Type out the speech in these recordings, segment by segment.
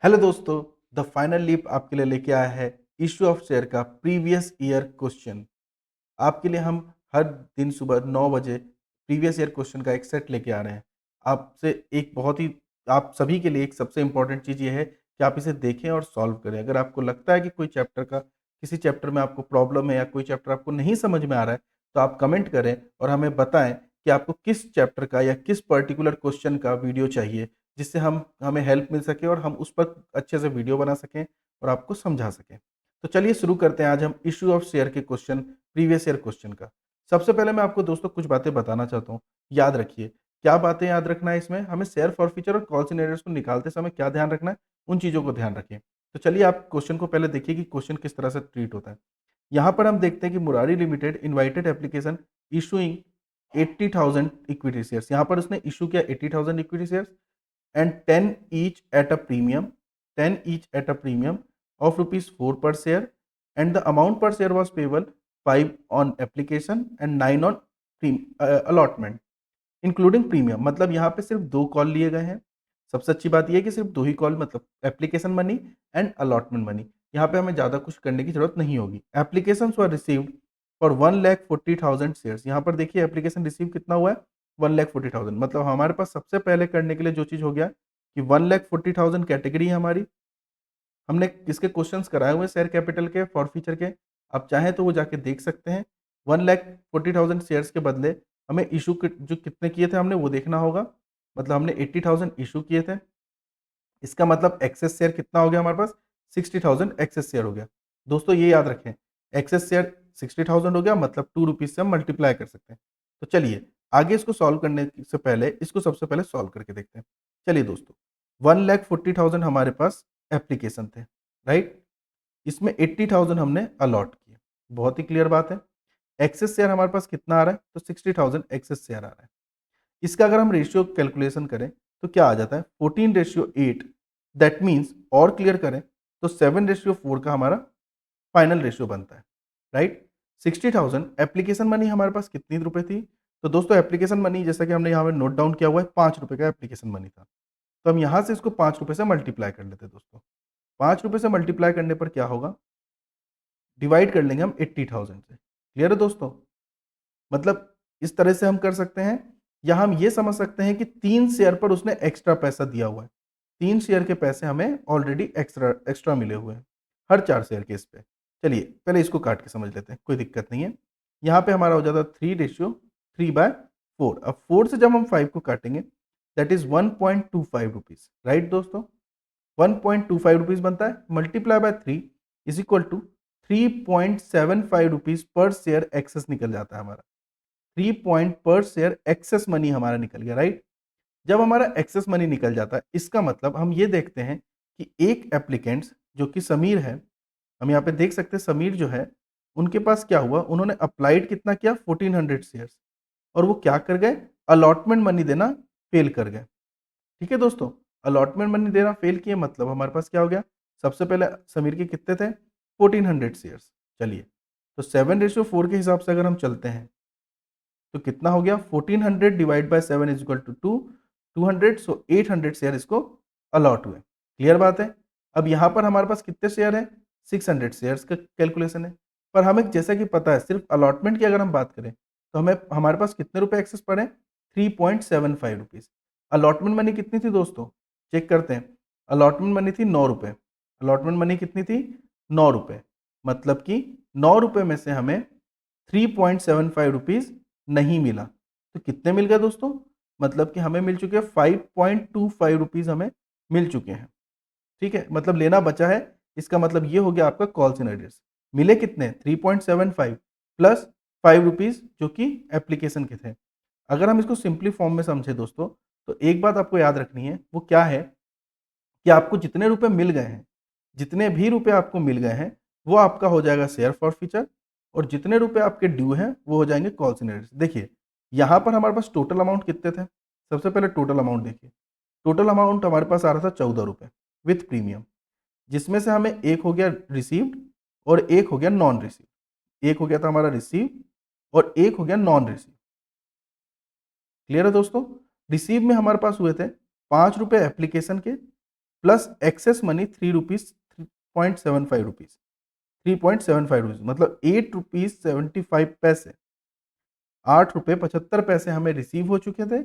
Hello दोस्तों, the final leap आपके लिए लेके आया है इश्यू ऑफ शेयर का प्रीवियस ईयर क्वेश्चन। आपके लिए हम हर दिन सुबह 9 बजे प्रीवियस ईयर क्वेश्चन का एक सेट लेके आ रहे हैं। आपसे एक बहुत ही आप सभी के लिए एक सबसे इम्पोर्टेंट चीज़ ये है कि आप इसे देखें और सॉल्व करें। अगर आपको लगता है कि कोई चैप्टर का किसी चैप्टर में आपको प्रॉब्लम है या कोई चैप्टर आपको नहीं समझ में आ रहा है, तो आप कमेंट करें और हमें बताएँ कि आपको किस चैप्टर का या किस पर्टिकुलर क्वेश्चन का वीडियो चाहिए, जिससे हम हमें हेल्प मिल सके और हम उस पर अच्छे से वीडियो बना सकें और आपको समझा सकें। तो चलिए शुरू करते हैं आज हम इश्यू ऑफ शेयर के क्वेश्चन प्रीवियस ईयर क्वेश्चन का। सबसे पहले मैं आपको दोस्तों कुछ बातें बताना चाहता हूँ। याद रखिए, क्या बातें याद रखना है इसमें? हमें शेयर फॉरफीचर और कॉल सिनेरियोज़ को निकालते समय क्या ध्यान रखना है, उन चीज़ों को ध्यान रखें। तो चलिए आप क्वेश्चन को पहले देखिए कि क्वेश्चन किस तरह से ट्रीट होता है। यहाँ पर हम देखते हैं कि Murari limited invited application issuing 80,000 equity shares. यहाँ पर उसने इश्यू किया 80,000 equity shares and 10 each at a premium, 10 each at a premium of rupees 4 per share, and the amount per share was payable 5 on application and 9 on allotment including premium. मतलब यहाँ पे सिर्फ 2 call लिए गए हैं। सबसे अच्छी बात ये है कि सिर्फ 2 ही कॉल, मतलब application money and allotment money. यहाँ पे हमें ज़्यादा कुछ करने की ज़रूरत नहीं होगी। Applications were received for 1,40,000 shares. यहाँ पर देखिए एप्लीकेशन रिसीव कितना हुआ है? 1,40,000। मतलब हमारे पास सबसे पहले करने के लिए जो चीज़ हो गया कि 1,40,000 कैटेगरी है हमारी। हमने किसके क्वेश्चंस कराए हुए हैं शेयर कैपिटल के, फॉरफीचर के। आप चाहें तो वो जाके देख सकते हैं। 1,40,000 शेयर्स के बदले हमें इश्यू जो कितने किए थे हमने वो देखना होगा। मतलब हमने 80,000 इश्यू किए थे। इसका मतलब एक्सेस शेयर कितना हो गया हमारे पास? 60,000 एक्सेस शेयर हो गया। दोस्तों ये याद रखें, एक्सेस शेयर 60,000 हो गया, मतलब 2 रुपीज़ से हम मल्टीप्लाई कर सकते हैं। तो चलिए आगे इसको सॉल्व करने से पहले इसको सबसे पहले सॉल्व करके देखते हैं। चलिए दोस्तों, 1,40,000 हमारे पास एप्लीकेशन थे, राइट? इसमें 80,000 हमने अलॉट किए। बहुत ही क्लियर बात है। एक्सेस शेयर हमारे पास कितना आ रहा है? तो 60,000 एक्सेस शेयर आ रहा है। इसका अगर हम रेशियो कैलकुलेशन करें तो क्या आ जाता है? 14:8। दैट मीन्स और क्लियर करें तो 7:4 का हमारा फाइनल रेशियो बनता है, राइट? 60,000 एप्लीकेशन मनी हमारे पास कितनी रुपए थी? तो दोस्तों एप्लीकेशन मनी जैसा कि हमने यहाँ पे नोट डाउन किया हुआ है, 5 रुपए का एप्लीकेशन मनी था। तो हम यहाँ से इसको 5 रुपए से मल्टीप्लाई कर लेते हैं दोस्तों। 5 रुपए से मल्टीप्लाई करने पर क्या होगा? डिवाइड कर लेंगे हम 80,000 से। क्लियर है दोस्तों? मतलब इस तरह से हम कर सकते हैं, या हम ये समझ सकते हैं कि 3 शेयर पर उसने एक्स्ट्रा पैसा दिया हुआ है। 3 शेयर के पैसे हमें ऑलरेडी एक्स्ट्रा एक्स्ट्रा मिले हुए हैं, हर 4 शेयर केस पे। चलिए, पहले इसको काट के समझ लेते हैं, कोई दिक्कत नहीं है। यहाँ पे हमारा हो जाता है 3:3/4। अब 4 से जब हम 5 को काटेंगे, दैट इज़ 1.25 रुपीज़, राइट दोस्तों? 1.25 रुपीज़ बनता है, multiply by 3 is equal to 3.75 rupees पर शेयर एक्सेस निकल जाता है हमारा। 3 पॉइंट पर शेयर एक्सेस मनी हमारा निकल गया, राइट? जब हमारा एक्सेस मनी निकल जाता है, इसका मतलब हम ये देखते हैं कि एक एप्लीकेंट्स जो कि समीर है, हम यहाँ पे देख सकते हैं समीर जो है, उनके पास क्या हुआ, उन्होंने अप्लाइड कितना किया? 1400 शेयर्स, और वो क्या कर गए? अलॉटमेंट मनी देना फेल कर गए। ठीक है दोस्तों? अलॉटमेंट मनी देना फेल किए, मतलब हमारे पास क्या हो गया? सबसे पहले समीर के कितने थे? 1400 शेयर्स। चलिए, तो 7:4 के हिसाब से अगर हम चलते हैं तो कितना हो गया? 1400 divide by 7 is equal to 200, so 800 share इसको अलॉट हुए। क्लियर बात है? अब यहाँ पर हमारे पास कितने शेयर हैं? 600 शेयर्स का कैलकुलेशन है। पर हमें जैसा कि पता है, सिर्फ अलॉटमेंट की अगर हम बात करें तो हमें हमारे पास कितने रुपए एक्सेस पड़े हैं? 3.75 रुपीज़। अलॉटमेंट मनी कितनी थी दोस्तों? चेक करते हैं। अलॉटमेंट मनी थी 9 रुपए। अलॉटमेंट मनी कितनी थी? 9 रुपए। मतलब कि 9 रुपए में से हमें 3.75 रुपीज़ नहीं मिला। तो कितने मिल गए दोस्तों? मतलब कि हमें मिल चुके हैं 5.25 रुपीज़ हमें मिल चुके हैं। ठीक है? मतलब लेना बचा है, इसका मतलब ये हो गया आपका कॉल्स एंड एड्रेस। मिले कितने? 3.75 प्लस 5 रुपीज़ जो कि एप्लीकेशन के थे। अगर हम इसको सिंपली फॉर्म में समझें दोस्तों, तो एक बात आपको याद रखनी है, वो क्या है कि आपको जितने रुपए मिल गए हैं, जितने भी रुपए आपको मिल गए हैं, वो आपका हो जाएगा शेयर फॉरफीचर, और जितने रुपए आपके ड्यू हैं, वो हो जाएँगे कॉल्स एंड एड्रेस। देखिए, यहाँ पर हमारे पास टोटल अमाउंट कितने थे? सबसे पहले टोटल अमाउंट देखिए। टोटल अमाउंट हमारे पास आ रहा था 14 रुपए विथ प्रीमियम, जिसमें से हमें एक हो गया रिसीव्ड और एक हो गया नॉन रिसीव्ड। एक हो गया था हमारा रिसीव्ड और एक हो गया नॉन रिसीव्ड। क्लियर है दोस्तों? रिसीव में हमारे पास हुए थे 5 रुपए एप्लीकेशन के plus excess money 3.75 rupees 3.75 rupees मतलब 8 रुपीज 75 पैसे, 8 रुपये 75 पैसे हमें रिसीव हो चुके थे।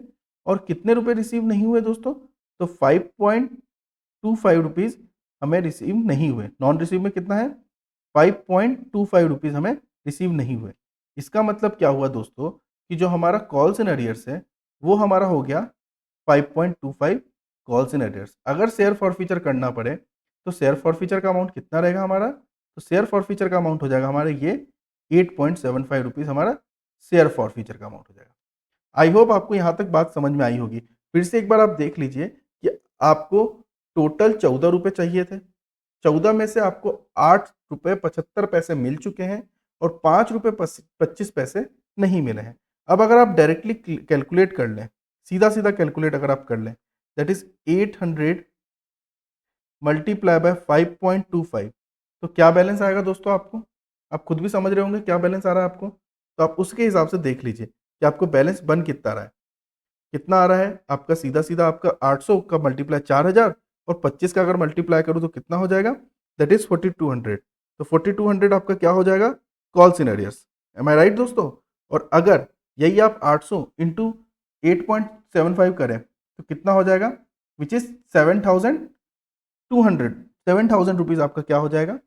और कितने रुपए रिसीव नहीं हुए दोस्तों? तो 5.25 रुपीज हमें रिसीव नहीं हुए। नॉन रिसीव में कितना है? 5.25 रुपीज हमें रिसीव नहीं हुए। इसका मतलब क्या हुआ दोस्तों कि जो हमारा कॉल्स इन अरियर्स है वो हमारा हो गया 5.25 कॉल्स इन अरियर्स। अगर शेयर फॉर फीचर करना पड़े तो शेयर फॉर फीचर का अमाउंट कितना रहेगा हमारा? तो शेयर फॉर फीचर का अमाउंट हो जाएगा हमारे ये 8.75 रुपीज हमारा शेयर फॉर फीचर का अमाउंट हो जाएगा। आई होप आपको यहाँ तक बात समझ में आई होगी। फिर से एक बार आप देख लीजिए कि आपको टोटल 14 रुपए चाहिए थे। 14 में से आपको 8 रुपये 75 पैसे मिल चुके हैं और 5 रुपये 25 पैसे नहीं मिले हैं। अब अगर आप डायरेक्टली कैलकुलेट कर लें, सीधा सीधा कैलकुलेट अगर आप कर लें, दैट इज 800 मल्टीप्लाई बाय 5.25, तो क्या बैलेंस आएगा दोस्तों आपको? आप खुद भी समझ रहे होंगे क्या बैलेंस आ रहा है आपको। तो आप उसके हिसाब से देख लीजिए कि आपको बैलेंस बन कितना रहा है। कितना आ रहा है आपका? सीधा सीधा आपका 800 का मल्टीप्लाई 4000 और 25 का अगर मल्टीप्लाई करूँ तो कितना हो जाएगा? That is 4200। तो 4200 आपका क्या हो जाएगा? Call cinereous. एम आई राइट दोस्तों? और अगर यही आप 800 इंटू 8.75 करें तो कितना हो जाएगा? Which is 7200। 7000 रुपीज आपका क्या हो जाएगा?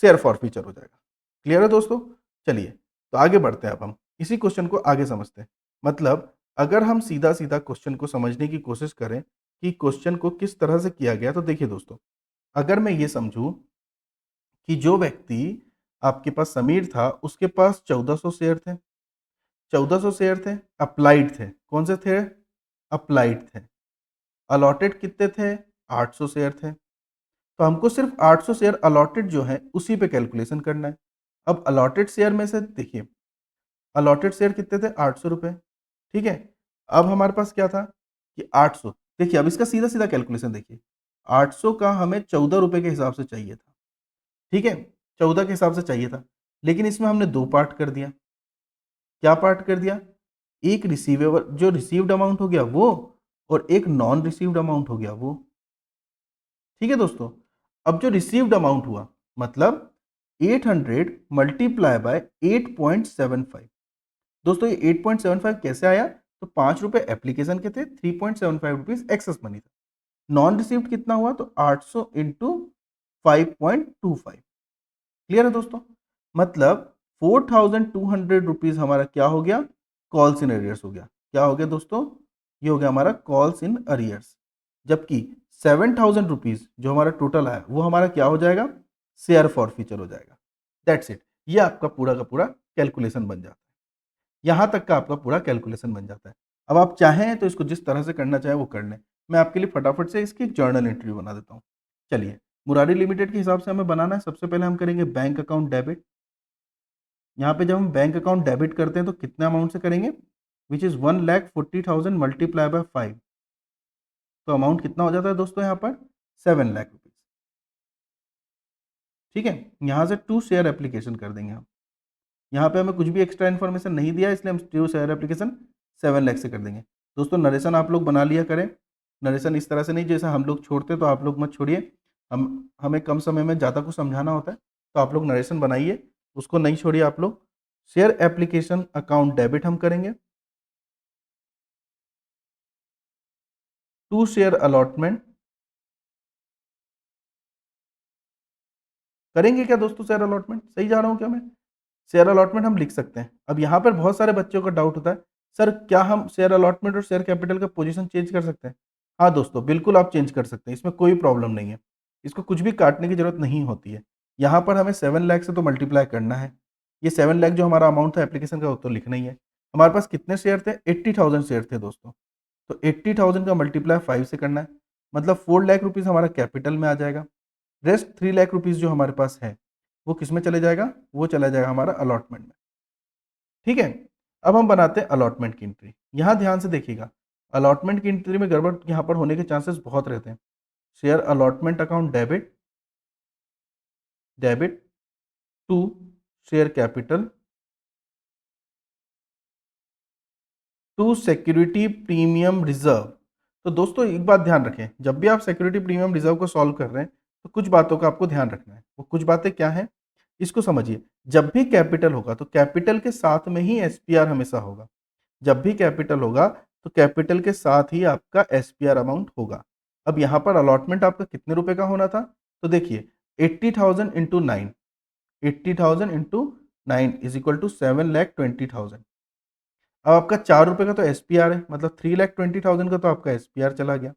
शेयर फॉर फ्यूचर हो जाएगा। क्लियर है दोस्तों? चलिए तो आगे बढ़ते हैं। अब हम इसी क्वेश्चन को आगे समझते हैं। मतलब अगर हम सीधा सीधा क्वेश्चन को समझने की कोशिश करें कि क्वेश्चन को किस तरह से किया गया, तो देखिए दोस्तों, अगर मैं ये समझूं कि जो व्यक्ति आपके पास समीर था उसके पास 1400 शेयर थे, 1400 शेयर थे, अप्लाइड थे। कौन से थे? अप्लाइड थे। अलॉटेड कितने थे? 800 शेयर थे। तो हमको सिर्फ 800 शेयर अलॉटेड जो है उसी पे कैलकुलेशन करना है। अब अलॉटेड शेयर में से देखिए, अलॉटेड शेयर कितने थे? 800 रुपए। ठीक है। अब हमारे पास क्या था कि 800, देखिए अब इसका सीधा सीधा कैलकुलेशन देखिए, 800 का हमें 14 रुपए के हिसाब से चाहिए था। ठीक है, 14 के हिसाब से चाहिए था, लेकिन इसमें हमने दो पार्ट कर दिया। क्या पार्ट कर दिया? एक रिसीवेबल जो रिसीव्ड अमाउंट हो गया वो, और एक नॉन रिसीव्ड अमाउंट हो गया वो। ठीक है दोस्तों। अब जो रिसीव्ड अमाउंट हुआ मतलब 800 मल्टीप्लाई बाय 8.75। दोस्तों ये 8.75 कैसे आया? तो 5 रुपए एप्लीकेशन के थे, 3.75 रुपीज एक्सेस मनी था। नॉन रिसीव्ड कितना हुआ? तो 800 इंटू 5.25। क्लियर है दोस्तों? मतलब 4200 रुपीज हमारा क्या हो गया? कॉल्स इन अरियर्स हो गया। क्या हो गया दोस्तों? ये हो गया हमारा कॉल्स इन अरियर्स। जबकि 7000 रुपीज जो हमारा टोटल है वो हमारा क्या हो जाएगा? शेयर फॉर फ्यूचर हो जाएगा। That's it. ये आपका पूरा का पूरा कैलकुलेशन बन जाता है। यहाँ तक का आपका पूरा कैलकुलेशन बन जाता है। अब आप चाहें तो इसको जिस तरह से करना चाहें वो कर लें। मैं आपके लिए फटाफट से इसकी जर्नल एंट्री बना देता हूँ। चलिए, मुरारी लिमिटेड के हिसाब से हमें बनाना है। सबसे पहले हम करेंगे बैंक अकाउंट डेबिट। यहाँ पे जब हम बैंक अकाउंट डेबिट करते हैं तो कितने अमाउंट से करेंगे? Which is 1,40,000 multiply by 5। तो अमाउंट कितना हो जाता है दोस्तों यहाँ पर? 7 लाख रुपीज़। ठीक है, यहाँ से टू शेयर एप्लीकेशन कर देंगे हम। यहाँ पे हमें कुछ भी एक्स्ट्रा इन्फॉर्मेशन नहीं दिया, इसलिए हम टू शेयर एप्लीकेशन 7 लाख से कर देंगे। दोस्तों नरेशन आप लोग बना लिया करें। नरेशन इस तरह से नहीं जैसा हम लोग छोड़ते, तो आप लोग मत छोड़िए। हमें कम समय में ज़्यादा कुछ समझाना होता है, तो आप लोग नरेशन बनाइए, उसको नहीं छोड़िए आप लोग। शेयर एप्लीकेशन अकाउंट डेबिट हम करेंगे। टू शेयर अलॉटमेंट करेंगे क्या दोस्तों? शेयर अलॉटमेंट सही जा रहा हूँ क्या मैं? शेयर अलॉटमेंट हम लिख सकते हैं। अब यहाँ पर बहुत सारे बच्चों का डाउट होता है, सर क्या हम शेयर अलॉटमेंट और शेयर कैपिटल का पोजीशन चेंज कर सकते हैं? हाँ दोस्तों, बिल्कुल आप चेंज कर सकते हैं, इसमें कोई प्रॉब्लम नहीं है। इसको कुछ भी काटने की जरूरत नहीं होती है। यहाँ पर हमें 7 लाख से तो मल्टीप्लाई करना है। ये 7 लाख जो हमारा अमाउंट था एप्लीकेशन का वो तो लिखना ही है। हमारे पास कितने शेयर थे? 80,000 शेयर थे दोस्तों। तो 80,000 का मल्टीप्लाई 5 से करना है, मतलब 4 लाख रुपीज़ हमारा कैपिटल में आ जाएगा। रेस्ट 3 लाख रुपीज़ जो हमारे पास है वो किस में चले जाएगा? वो चला जाएगा हमारा अलॉटमेंट में। ठीक है। अब हम बनाते हैं अलॉटमेंट की एंट्री। यहाँ ध्यान से देखिएगा, अलॉटमेंट की एंट्री में गड़बड़ यहाँ पर होने के चांसेस बहुत रहते हैं। Share allotment account debit, debit to share capital to security premium reserve. तो दोस्तों एक बात ध्यान रखें, जब भी आप सिक्योरिटी प्रीमियम रिजर्व को सॉल्व कर रहे हैं, तो कुछ बातों का आपको ध्यान रखना है। वो कुछ बातें क्या हैं? इसको समझिए। जब भी कैपिटल होगा, तो कैपिटल के साथ में ही एसपीआर हमेशा होगा। जब भी कैपिटल होगा, तो कैपिटल के साथ ही आपका एसपीआर अमाउंट होगा। अब यहाँ पर अलॉटमेंट आपका कितने रुपए का होना था? तो देखिए 80,000 into 9, 80,000 into 9 is equal to 7,20,000। अब आपका 4 रुपए का तो एसपीआर है, मतलब 3,20,000 का तो आपका एसपीआर चला गया।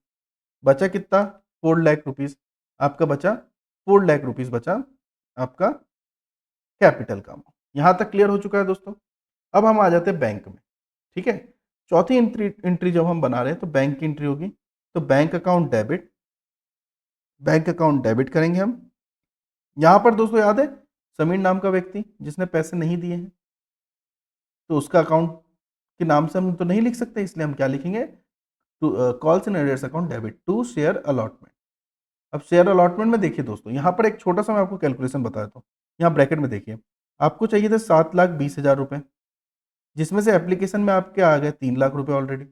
बचा कितना? 4 लाख रुपीस। आपका बचा 4 लाख रुपीस बचा आपका कैपिटल का अमाउंट। यहाँ तक क्लियर हो चुका है दोस्तों। अब हम आ जाते हैं बैंक में, ठीक है। चौथी एंट्री एंट्री जब हम बना रहे हैं तो बैंक की एंट्री होगी। तो bank account debit, bank account debit करेंगे हम। यहाँ पर दोस्तों याद है, समीर नाम का व्यक्ति जिसने पैसे नहीं दिए हैं, तो उसका अकाउंट के नाम से हम तो नहीं लिख सकते, इसलिए हम क्या लिखेंगे? To calls and arrears account debit to share allotment. अब शेयर अलॉटमेंट में देखिए दोस्तों, यहाँ पर एक छोटा सा मैं आपको कैलकुलेशन बता देता हूँ। यहाँ ब्रैकेट में देखिए, आपको चाहिए थे 7,20,000 रुपए, जिसमें से एप्लीकेशन में आपके आ गए 3 लाख रुपए ऑलरेडी।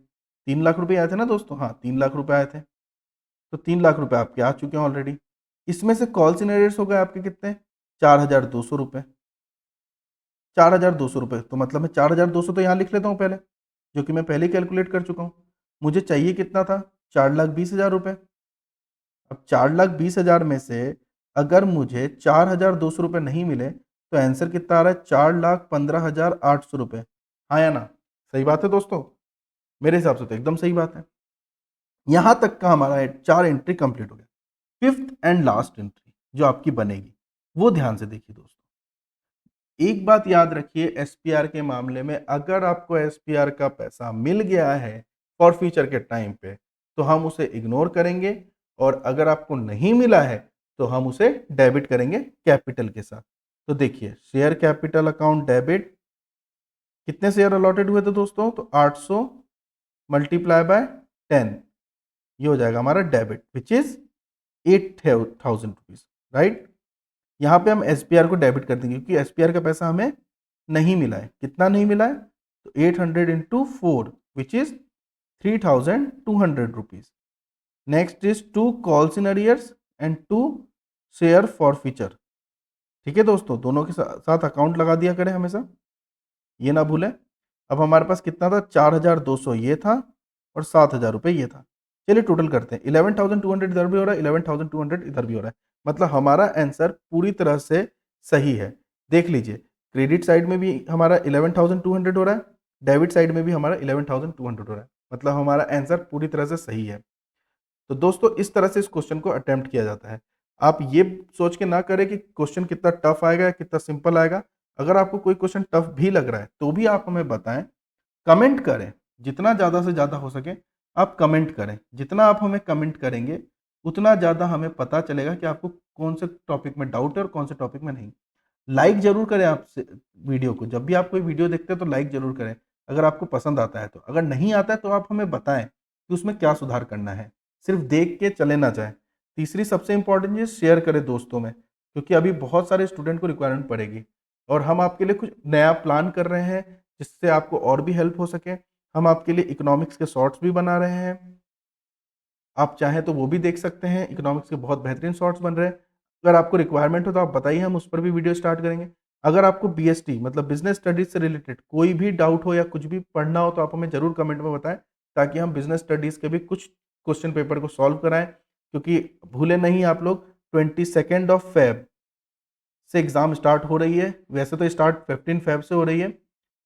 3 लाख रुपए आए थे ना दोस्तों? हाँ, 3 लाख रुपए आए थे। तो 3 लाख रुपए आपके आ चुके हैं ऑलरेडी। इसमें से कॉल्स इन एरियर्स हो गए आपके कितने? 4,200 रुपए। 4,200 रुपए, तो मतलब मैं 4,200 तो यहाँ लिख लेता हूँ पहले, जो कि मैं पहले ही कैलकुलेट कर चुका हूँ। मुझे चाहिए कितना था? 4,20,000 रुपए। अब 4,20,000 में से अगर मुझे 4,200 रुपए नहीं मिले, तो आंसर कितना आ रहा है? 4,15,800 रुपए। हाँ या ना? सही बात है दोस्तों? मेरे हिसाब से तो एकदम सही बात है। यहां तक का हमारा 4 एंट्री कंप्लीट हो गया। फिफ्थ एंड लास्ट एंट्री जो आपकी बनेगी, वो ध्यान से देखिए दोस्तों। एक बात याद रखिए, एसपीआर के मामले में अगर आपको एसपीआर का पैसा मिल गया है फॉर फ्यूचर के टाइम पे, तो हम उसे इग्नोर करेंगे, और अगर आपको नहीं मिला है तो हम उसे डेबिट करेंगे कैपिटल के साथ। तो देखिए, शेयर कैपिटल अकाउंट डेबिट, कितने शेयर अलॉटेड हुए थे दोस्तों? तो 800 मल्टीप्लाई बाय 10, ये हो जाएगा हमारा debit, which is 8,000 rupees, right. यहाँ पे हम एसपीआर को डेबिट कर देंगे, क्योंकि एसपीआर का पैसा हमें नहीं मिला है। कितना नहीं मिला है? तो 800 into 4 which is 3,200 rupees. Next is 2 calls in arrears and 2 share for future. ठीक है दोस्तों, दोनों के साथ अकाउंट लगा दिया करें हमेशा, ये ना भूलें। अब हमारे पास कितना था? 4,200 ये था, और 7,000 रुपये ये था। चलिए टोटल करते हैं। 11,200 इधर भी हो रहा है, 11,200 इधर भी हो रहा है, मतलब हमारा आंसर पूरी तरह से सही है। देख लीजिए, क्रेडिट साइड में भी हमारा 11,200 हो रहा है, डेबिट साइड में भी हमारा 11,200 हो रहा है, मतलब हमारा आंसर पूरी तरह से सही है। तो दोस्तों इस तरह से इस क्वेश्चन को अटेम्प्ट किया जाता है। आप ये सोच के ना करें कि क्वेश्चन कितना टफ आएगा या कितना सिंपल आएगा। अगर आपको कोई क्वेश्चन टफ भी लग रहा है, तो भी आप हमें बताएं, कमेंट करें। जितना ज़्यादा से ज़्यादा हो सके आप कमेंट करें। जितना आप हमें कमेंट करेंगे, उतना ज़्यादा हमें पता चलेगा कि आपको कौन से टॉपिक में डाउट है और कौन से टॉपिक में नहीं। लाइक ज़रूर करें आप वीडियो को। जब भी आप कोई वीडियो देखते हैं तो लाइक ज़रूर करें, अगर आपको पसंद आता है तो। अगर नहीं आता है तो आप हमें बताएं कि उसमें क्या सुधार करना है। सिर्फ देख के चले ना जाएं। तीसरी सबसे इंपॉर्टेंट चीज़, शेयर करें दोस्तों में, क्योंकि अभी बहुत सारे स्टूडेंट को रिक्वायरमेंट पड़ेगी, और हम आपके लिए कुछ नया प्लान कर रहे हैं जिससे आपको और भी हेल्प हो सके। हम आपके लिए इकोनॉमिक्स के शॉर्ट्स भी बना रहे हैं, आप चाहें तो वो भी देख सकते हैं। इकोनॉमिक्स के बहुत बेहतरीन शॉर्ट्स बन रहे हैं। अगर आपको रिक्वायरमेंट हो तो आप बताइए, हम उस पर भी वीडियो स्टार्ट करेंगे। अगर आपको बीएसटी मतलब बिजनेस स्टडीज से रिलेटेड कोई भी डाउट हो या कुछ भी पढ़ना हो, तो आप हमें ज़रूर कमेंट में बताएं, ताकि हम बिजनेस स्टडीज़ के भी कुछ क्वेश्चन पेपर को सॉल्व कराएं। क्योंकि भूले नहीं आप लोग, 22 ऑफ फेब से एग्ज़ाम स्टार्ट हो रही है। वैसे तो स्टार्ट 15 फेब से हो रही है,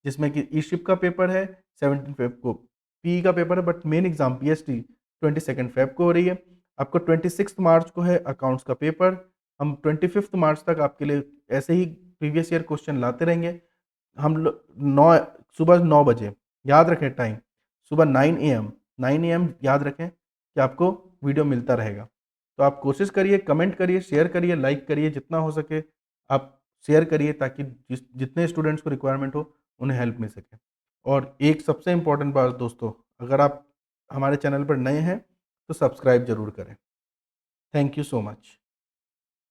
जिसमें कि ई शिप का पेपर है, 17 फेब को पीई का पेपर है, but main exam PST 22 Feb को हो रही है। आपको 26 मार्च को है अकाउंट्स का पेपर। हम 25 मार्च तक आपके लिए ऐसे ही प्रीवियस ईयर क्वेश्चन लाते रहेंगे। हम नौ सुबह 9 बजे, याद रखें टाइम, सुबह 9 AM, 9 AM याद रखें कि आपको वीडियो मिलता रहेगा। तो आप कोशिश करिए, कमेंट करिए, शेयर करिए, लाइक करिए, जितना हो सके आप शेयर करिए, ताकि जितने स्टूडेंट्स को रिक्वायरमेंट हो उन्हें हेल्प मिल सके। और एक सबसे इम्पोर्टेंट बात दोस्तों, अगर आप हमारे चैनल पर नए हैं तो सब्सक्राइब ज़रूर करें। Thank you so much.